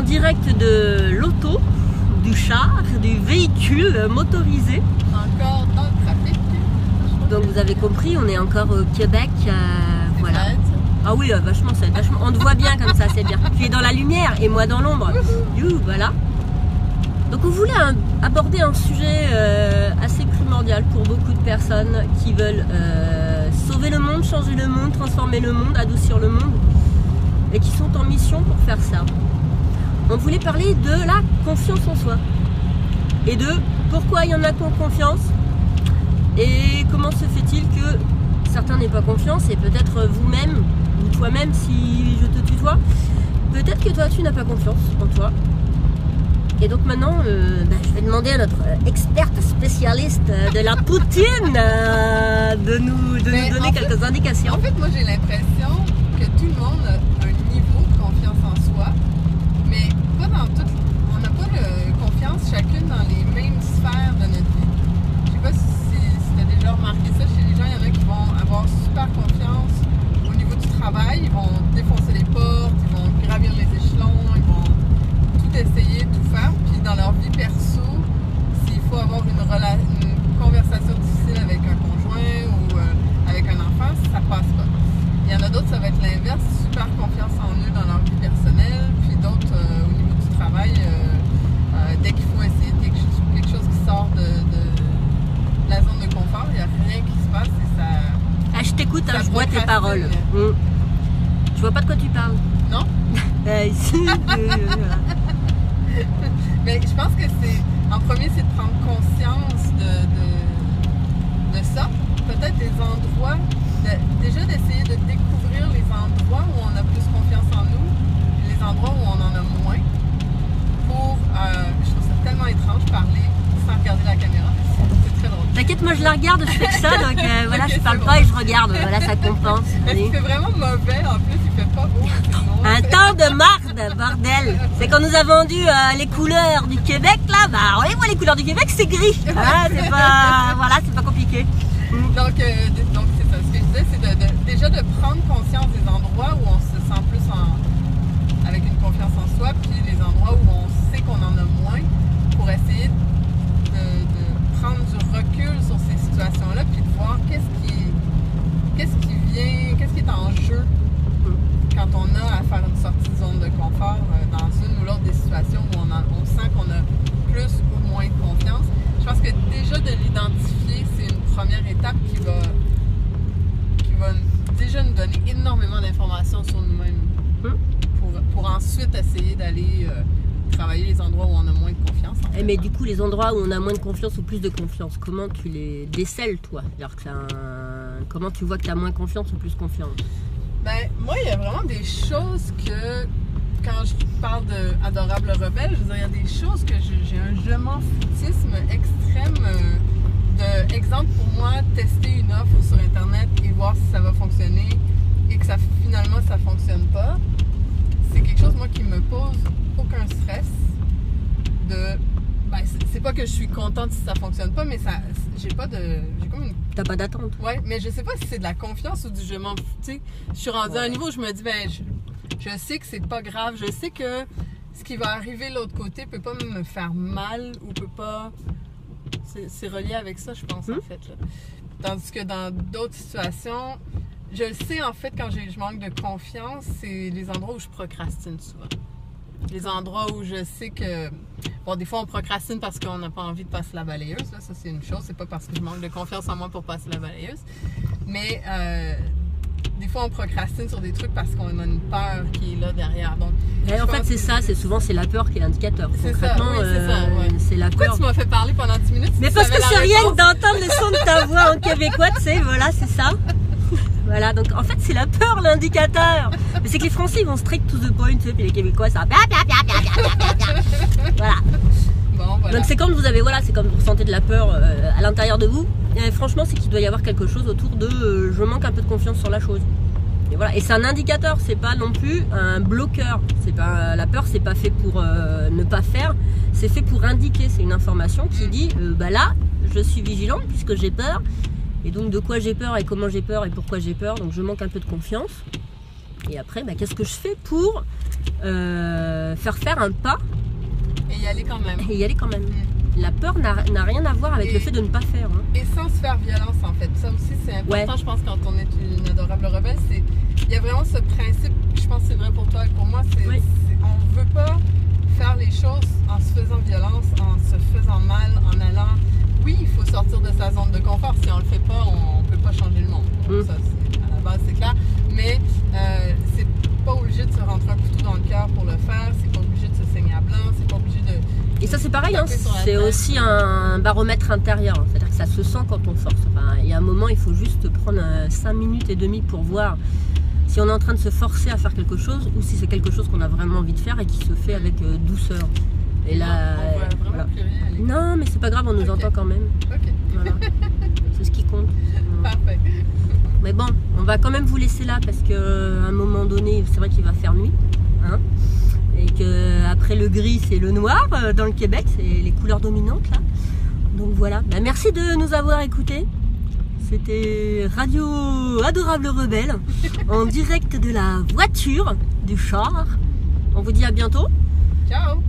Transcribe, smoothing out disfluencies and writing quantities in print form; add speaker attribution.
Speaker 1: direct de l'auto, du char, du véhicule motorisé.
Speaker 2: Encore dans le trafic.
Speaker 1: Donc vous avez compris, on est encore au Québec. Voilà.
Speaker 2: Fête.
Speaker 1: Ah oui, vachement, c'est vachement. On te voit bien comme ça, c'est bien. Tu es dans la lumière et moi dans l'ombre. Voilà. Donc on voulait aborder un sujet assez primordial pour beaucoup de personnes qui veulent sauver le monde, changer le monde, transformer le monde, adoucir le monde et qui sont en mission pour faire ça. On voulait parler de la confiance en soi et de pourquoi il y en a qui ont confiance et comment se fait-il que certains n'aient pas confiance et peut-être vous-même ou toi-même si je te tutoie, peut-être que toi tu n'as pas confiance en toi. Et donc maintenant, je vais demander à notre experte spécialiste de la poutine de nous donner quelques indications.
Speaker 2: En fait, moi j'ai l'impression que tout le monde a un niveau de confiance en soi, mais pas dans tout. On n'a pas de confiance chacune dans les mêmes sphères de notre vie. Je sais pas si tu as déjà remarqué ça chez les gens. Il y en a qui vont avoir super confiance au niveau du travail. Ils vont défoncer les portes, ils vont gravir les échelons, ils vont essayer de tout faire, puis dans leur vie perso, s'il faut avoir une conversation difficile avec un conjoint ou avec un enfant, ça passe pas. Il y en a d'autres, ça va être l'inverse, super confiance en eux dans leur vie personnelle, puis d'autres au niveau du travail, dès qu'il faut essayer quelque chose qui sort de la zone de confort, il n'y a rien qui se passe et ça...
Speaker 1: Ah, je t'écoute, je vois tes paroles. Tu vois pas de quoi tu parles?
Speaker 2: Non? Mais je pense que c'est, en premier, c'est de prendre conscience de ça. Peut-être des endroits, déjà d'essayer de découvrir les endroits où on a plus confiance en nous, et les endroits où on en a moins. Pour, je trouve ça tellement étrange parler sans regarder la caméra. C'est très drôle.
Speaker 1: T'inquiète, moi je la regarde, je fais que ça, donc voilà, okay, je parle pas et je regarde, voilà, ça compense.
Speaker 2: Il fait vraiment mauvais, en plus, il fait pas beau.
Speaker 1: Un temps de marde, bordel. C'est quand nous a vendu les couleurs du Québec, là, bah on les voit, les couleurs du Québec, c'est gris. Voilà, c'est pas compliqué.
Speaker 2: Donc c'est ça, ce que je disais, c'est déjà de prendre conscience des endroits où on se sent plus avec une confiance en soi, puis les endroits où on sait qu'on en a moins, pour essayer de prendre du recul sur ces situations-là, puis de voir qu'est-ce qui est en jeu quand on a à faire une sortie de zone de confort dans une ou l'autre des situations où on sent qu'on a plus ou moins de confiance. Je pense que déjà de l'identifier, c'est une première étape qui va déjà nous donner énormément d'informations sur nous-mêmes pour ensuite essayer d'aller travailler les endroits où on a moins de confiance. En fait.
Speaker 1: Mais du coup, les endroits où on a moins de confiance ou plus de confiance, comment tu les décèles, toi? Comment tu vois que tu as moins confiance ou plus confiance?
Speaker 2: Ben, moi, il y a vraiment des choses que, quand je parle d'Adorable Rebelle, je veux dire, il y a des choses que j'ai un je m'en foutisme extrême. Exemple, pour moi, tester une offre sur Internet et voir si ça va fonctionner et que finalement, ça fonctionne pas, c'est quelque chose, moi, qui me pose aucun stress. C'est pas que je suis contente si ça fonctionne pas, mais j'ai comme une...
Speaker 1: T'as pas d'attente.
Speaker 2: Ouais, mais je sais pas si c'est de la confiance ou du je m'en fous. Tu sais, je suis rendue à un niveau où je me dis, je sais que c'est pas grave, je sais que ce qui va arriver de l'autre côté peut pas me faire mal ou peut pas... C'est relié avec ça, je pense, en fait. Là. Tandis que dans d'autres situations, je le sais, en fait, quand je manque de confiance, c'est les endroits où je procrastine souvent. Les endroits où je sais que... Bon, des fois, on procrastine parce qu'on n'a pas envie de passer la balayeuse. Là. Ça, c'est une chose. C'est pas parce que je manque de confiance en moi pour passer la balayeuse. Mais des fois, on procrastine sur des trucs parce qu'on a une peur qui est là derrière. Donc,
Speaker 1: en fait, c'est ça. C'est la peur qui est l'indicateur.
Speaker 2: C'est ça, oui, c'est ça. Ouais.
Speaker 1: C'est la
Speaker 2: Pourquoi
Speaker 1: peur.
Speaker 2: tu m'as fait parler pendant 10 minutes?
Speaker 1: Mais parce que c'est rien que d'entendre le son de ta voix en québécois, tu sais. Voilà, c'est ça. Voilà, donc en fait, c'est la peur, l'indicateur. Mais c'est que les Français, ils vont straight to the point, tu sais, puis les Québécois, ça... Voilà.
Speaker 2: Bon, voilà.
Speaker 1: Donc c'est quand vous avez, c'est quand vous ressentez de la peur à l'intérieur de vous. Et franchement, c'est qu'il doit y avoir quelque chose autour de je manque un peu de confiance sur la chose. Et voilà. Et c'est un indicateur, c'est pas non plus un bloqueur. C'est pas la peur, c'est pas fait pour ne pas faire. C'est fait pour indiquer. C'est une information qui dit là, je suis vigilante puisque j'ai peur. Et donc de quoi j'ai peur et comment j'ai peur et pourquoi j'ai peur. Donc je manque un peu de confiance. Et après, qu'est-ce que je fais pour faire un pas
Speaker 2: Et y aller quand même.
Speaker 1: et y aller quand même. La peur n'a rien à voir avec le fait de ne pas faire. Hein.
Speaker 2: Et sans se faire violence, en fait. Ça aussi, c'est important, je pense, quand on est une adorable rebelle. Il y a vraiment ce principe, je pense que c'est vrai pour toi et pour moi, on ne veut pas faire les choses en se faisant violence, en se faisant mal, en allant... Oui, il faut sortir de sa zone de confort. Si on le fait pas, on ne peut pas changer le monde. Ça, à la base, c'est clair. Mais c'est pas obligé de se rentrer un couteau dans le cœur pour le faire. C'est pas obligé de se saigner à blanc. C'est pas obligé de...
Speaker 1: Et ça, c'est pareil. Hein, c'est aussi un baromètre intérieur. Hein. C'est-à-dire que ça se sent quand on force. Enfin, il y a un moment, il faut juste prendre 5 minutes et demie pour voir si on est en train de se forcer à faire quelque chose ou si c'est quelque chose qu'on a vraiment envie de faire et qui se fait avec douceur. Et là,
Speaker 2: on voit vraiment plus rien.
Speaker 1: Non, mais c'est pas grave, on nous entend quand même.
Speaker 2: Ok.
Speaker 1: Voilà. C'est ce qui compte.
Speaker 2: Parfait.
Speaker 1: Mais bon, on va quand même vous laisser là parce qu'à un moment donné, c'est vrai qu'il va faire nuit. Hein, et qu'après le gris, c'est le noir dans le Québec, c'est les couleurs dominantes là. Donc voilà. Ben, merci de nous avoir écoutés. C'était Radio Adorable Rebelle en direct de la voiture du char. On vous dit à bientôt.
Speaker 2: Ciao.